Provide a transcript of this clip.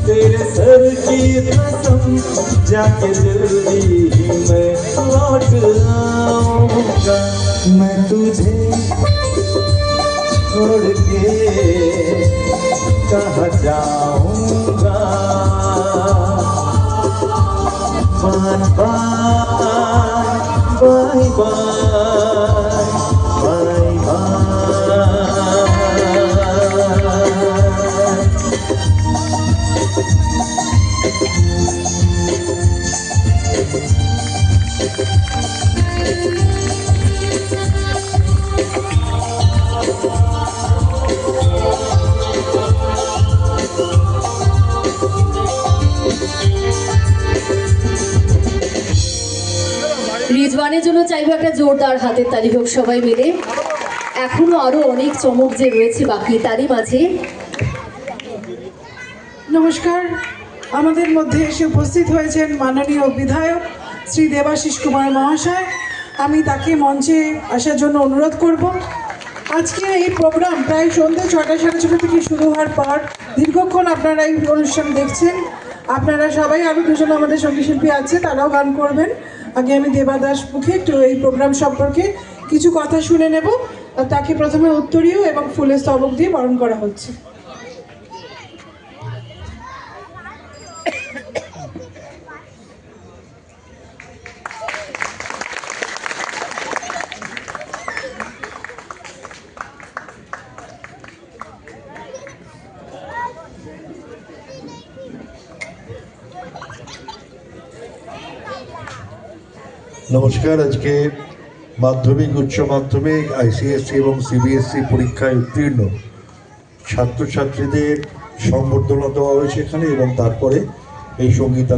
तेरे सर की कसम जाके जल्दी ही मैं लौट आऊंगा। मैं तुझे छोड़ के कहाँ जाऊंगा। Bye bye bye bye bye bye. রিজওয়ানের জন্য চাইবো একটা জোরদার হাতের তালি হোক সবাই মিলে। এখনো আরো অনেক চমক যে রয়েছে বাকি, তারই মাঝে নমস্কার, আমাদের মধ্যে এসে উপস্থিত হয়েছেন মাননীয় বিধায়ক শ্রী দেবাশিস কুমার মহাশয়। আমি তাকে মঞ্চে আসার জন্য অনুরোধ করব। আজকে এই প্রোগ্রাম প্রায় সন্ধ্যে 6টা সাড়ে 6টা থেকে শুরু হওয়ার পর দীর্ঘক্ষণ আপনারা এই অনুষ্ঠান দেখছেন। আপনারা সবাই, আরও দুজন আমাদের সঙ্গী শিল্পী আছে, তারাও গান করবেন। আগে আমি দেবাদাস মুখে একটু এই প্রোগ্রাম সম্পর্কে কিছু কথা শুনে নেব। তাকে প্রথমে উত্তরীয় এবং ফুলের স্তবক দিয়ে বরণ করা হচ্ছে। নমস্কার। আজকে মাধ্যমিক, উচ্চ মাধ্যমিক, আইসিএসসি এবং সিবিএসসি পরীক্ষায় উত্তীর্ণ ছাত্রছাত্রীদের সংবর্ধনা দেওয়া হয়েছে এখানে, এবং তারপরে এই সঙ্গীত